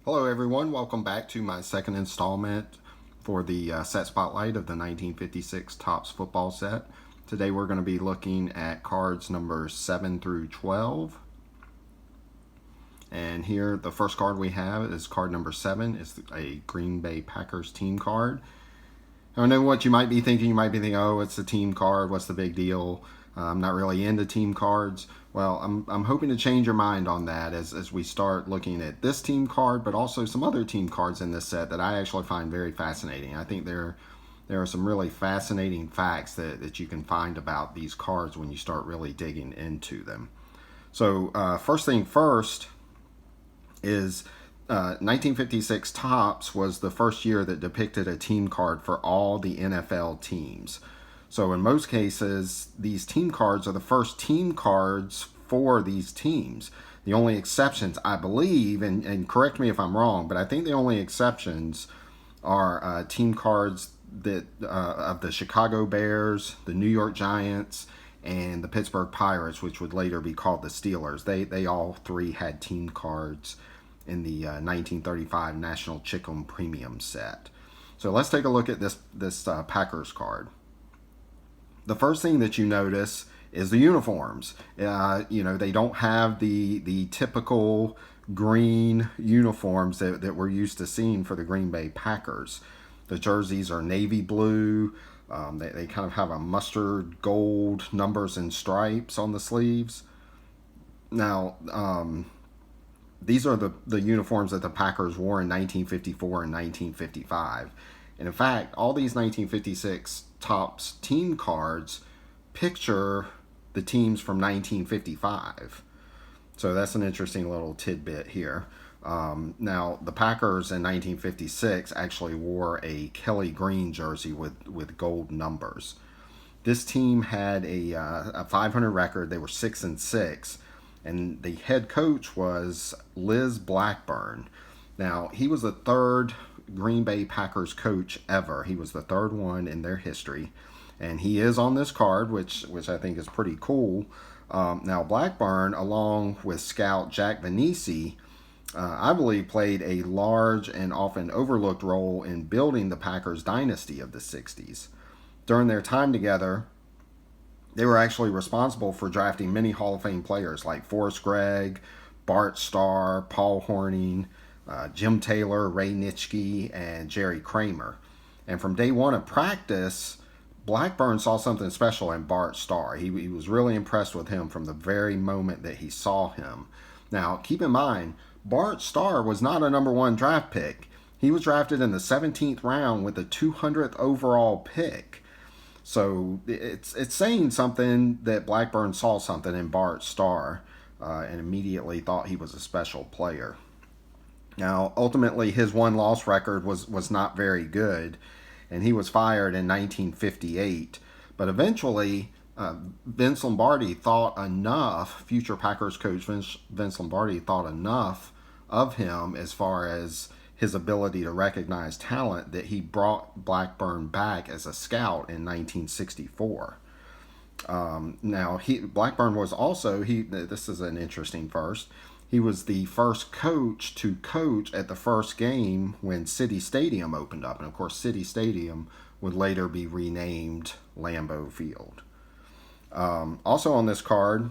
Hello everyone, welcome back to my second installment for the set Spotlight of the 1956 Topps football set. Today we're going to be looking at cards numbers 7 through 12. And here the first card we have is card number 7. It's a Green Bay Packers team card. I know what you might be thinking. You might be thinking, oh, it's a team card. What's the big deal? I'm not really into team cards. Well, I'm hoping to change your mind on that as we start looking at this team card, but also some other team cards in this set that I actually find very fascinating. I think there are some really fascinating facts that you can find about these cards when you start really digging into them. So first thing first is 1956 Topps was the first year that depicted a team card for all the NFL teams. So in most cases, these team cards are the first team cards for these teams. The only exceptions, I believe, and correct me if I'm wrong, but I think the only exceptions are team cards that of the Chicago Bears, the New York Giants, and the Pittsburgh Pirates, which would later be called the Steelers. They all three had team cards in the 1935 National Chicken Premium set. So let's take a look at this Packers card. The first thing that you notice is the uniforms. They don't have the typical green uniforms that we're used to seeing for the Green Bay Packers. The jerseys are navy blue. They kind of have a mustard gold numbers and stripes on the sleeves. Now, these are the uniforms that the Packers wore in 1954 and 1955. And in fact, all these 1956 Topps team cards picture the teams from 1955. So that's an interesting little tidbit here. Now, the Packers in 1956 actually wore a Kelly green jersey with gold numbers. This team had a 500 record. They were 6-6. And the head coach was Liz Blackburn. Now, he was the third Green Bay Packers coach ever. He was the third one in their history. And he is on this card, which I think is pretty cool. Now, Blackburn, along with scout Jack Vanisi, I believe played a large and often overlooked role in building the Packers dynasty of the 60s. During their time together, they were actually responsible for drafting many Hall of Fame players like Forrest Gregg, Bart Starr, Paul Hornung, Jim Taylor, Ray Nitschke, and Jerry Kramer. And from day one of practice, Blackburn saw something special in Bart Starr. He was really impressed with him from the very moment that he saw him. Now, keep in mind, Bart Starr was not a number one draft pick. He was drafted in the 17th round with the 200th overall pick. So it's saying something that Blackburn saw something in Bart Starr and immediately thought he was a special player. Now, ultimately, his one-loss record was not very good, and he was fired in 1958. But eventually, Vince Lombardi thought enough, future Packers coach Vince Lombardi thought enough of him as far as his ability to recognize talent that he brought Blackburn back as a scout in 1964. Now, Blackburn was also, this is an interesting first, he was the first coach to coach at the first game when City Stadium opened up. And of course, City Stadium would later be renamed Lambeau Field. Also on this card,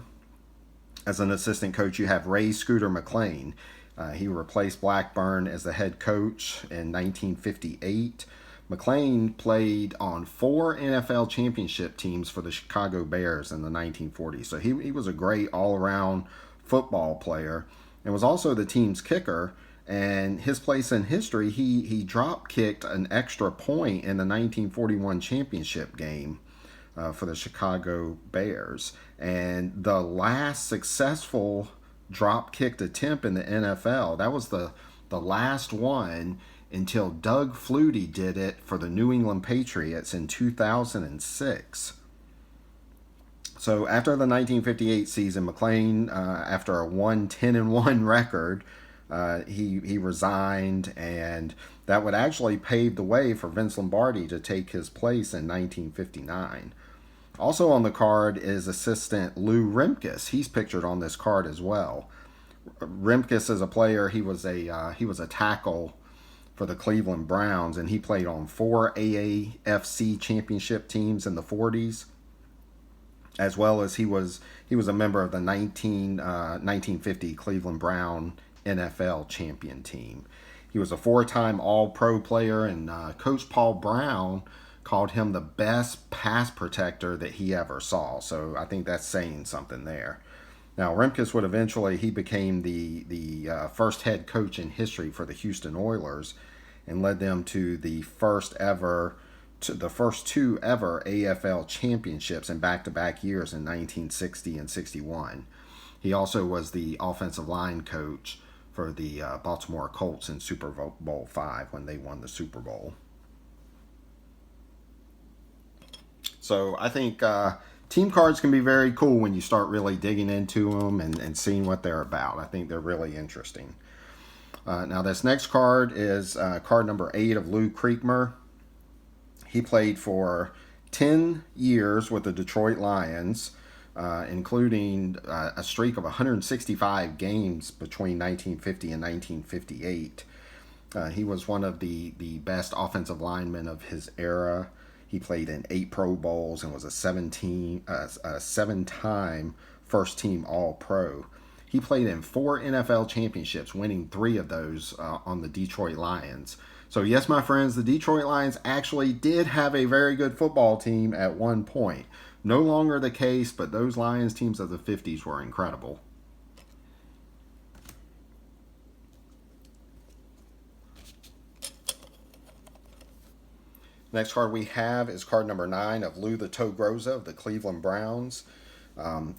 as an assistant coach, you have Ray Scooter Mclean. He replaced Blackburn as the head coach in 1958. McLean played on 4 NFL championship teams for the Chicago Bears in the 1940s. So he was a great all-around football player and was also the team's kicker. And his place in history, he drop kicked an extra point in the 1941 championship game for the Chicago Bears. And the last successful drop kicked attempt in the NFL, that was the last one until Doug Flutie did it for the New England Patriots in 2006. So after the 1958 season, McLean, after a 10-1 record, he resigned, and that would actually pave the way for Vince Lombardi to take his place in 1959. Also on the card is assistant Lou Remkus. He's pictured on this card as well. Remkus as a player, he was a tackle for the Cleveland Browns, and he played on 4 AAFC championship teams in the 40s, as well as he was a member of the 1950 Cleveland Brown NFL champion team. He was a 4-time All-Pro player, and Coach Paul Brown called him the best pass protector that he ever saw. So I think that's saying something there. Now, Remkus would eventually, he became the first head coach in history for the Houston Oilers, and led them to the first two ever AFL championships in back-to-back years in 1960 and 61. He also was the offensive line coach for the Baltimore Colts in Super Bowl V when they won the Super Bowl. So I think team cards can be very cool when you start really digging into them and seeing what they're about. I think they're really interesting. Now this next card is card number 8 of Lou Creekman. He played for 10 years with the Detroit Lions, including a streak of 165 games between 1950 and 1958. He was one of the best offensive linemen of his era. He played in 8 Pro Bowls and was a 7-time first-team All-Pro. He played in 4 NFL championships, winning 3 of those on the Detroit Lions. So yes, my friends, the Detroit Lions actually did have a very good football team at one point. No longer the case, but those Lions teams of the 50s were incredible. Next card we have is card number 9 of Lou the Toe Groza of the Cleveland Browns.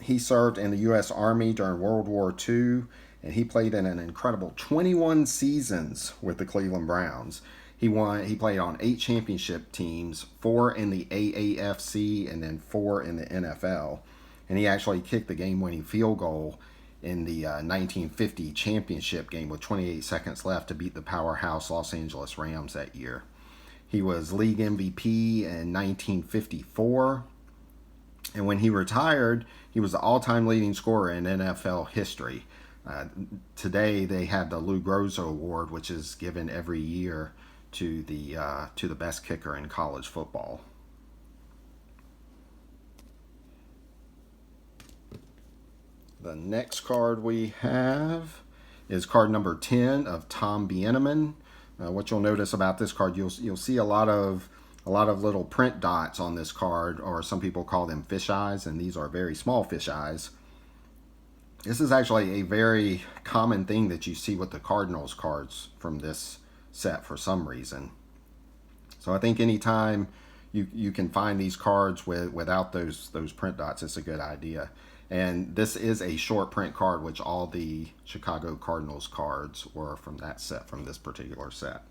He served in the U.S. Army during World War II, and he played in an incredible 21 seasons with the Cleveland Browns. He played on 8 championship teams, 4 in the AAFC, and then 4 in the NFL. And he actually kicked the game-winning field goal in the 1950 championship game with 28 seconds left to beat the powerhouse Los Angeles Rams that year. He was league MVP in 1954. And when he retired, he was the all-time leading scorer in NFL history. Today, they have the Lou Groza Award, which is given every year to the best kicker in college football. The next card we have is card number 10 of Tom Bieneman. What you'll notice about this card, you'll see a lot of little print dots on this card, or some people call them fish eyes, and these are very small fish eyes. This is actually a very common thing that you see with the Cardinals cards from this set for some reason. So I think anytime you can find these cards without those print dots, it's a good idea. And this is a short print card, which all the Chicago Cardinals cards were from that set, from this particular set.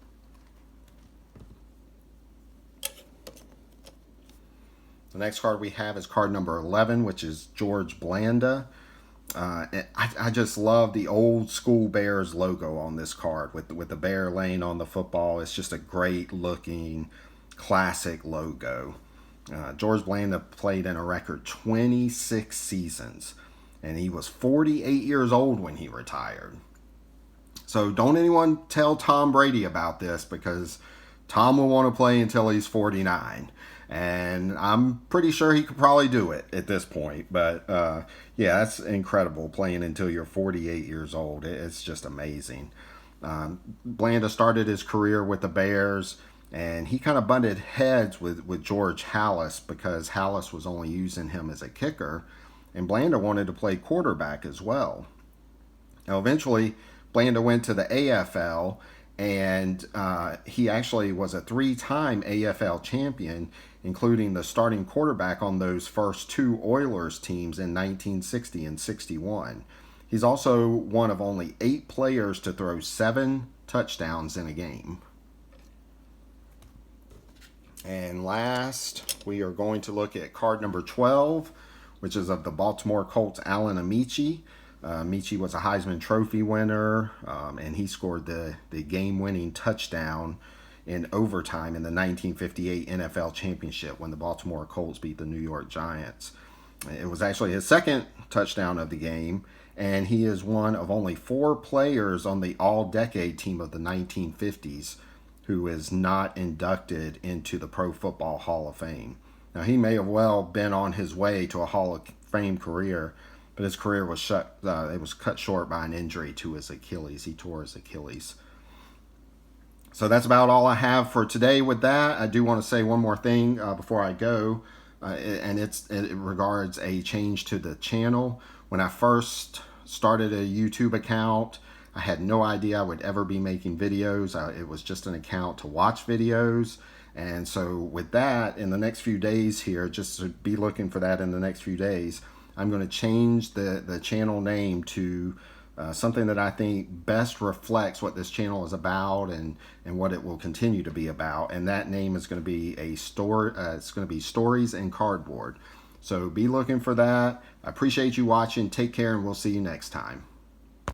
The next card we have is card number 11, which is George Blanda. I just love the old school Bears logo on this card with the bear laying on the football. It's just a great looking classic logo. George Blanda played in a record 26 seasons, and he was 48 years old when he retired. So don't anyone tell Tom Brady about this, because Tom will want to play until he's 49. And I'm pretty sure he could probably do it at this point. But yeah, that's incredible, playing until you're 48 years old. It's just amazing. Blanda started his career with the Bears, and he kind of butted heads with George Halas, because Halas was only using him as a kicker, and Blanda wanted to play quarterback as well. Now, eventually, Blanda went to the AFL, and he actually was a 3-time AFL champion, including the starting quarterback on those first 2 Oilers teams in 1960 and 61. He's also one of only 8 players to throw 7 touchdowns in a game. And last, we are going to look at card number 12, which is of the Baltimore Colts' Alan Amici. Amici was a Heisman Trophy winner, and he scored the game-winning touchdown in overtime in the 1958 NFL Championship when the Baltimore Colts beat the New York Giants. It was actually his second touchdown of the game, and he is one of only 4 players on the all-decade team of the 1950s who is not inducted into the Pro Football Hall of Fame. Now, he may have well been on his way to a Hall of Fame career, but his career was it was cut short by an injury to his Achilles. He tore his Achilles. So that's about all I have for today with that. I do want to say one more thing before I go, and it regards a change to the channel. When I first started a YouTube account, I had no idea I would ever be making videos. It was just an account to watch videos. And so with that, in the next few days here, just to be looking for that in the next few days, I'm going to change the channel name to something that I think best reflects what this channel is about and what it will continue to be about. And that name is going to be it's going to be Stories in Cardboard. So be looking for that. I appreciate you watching. Take care, and we'll see you next time.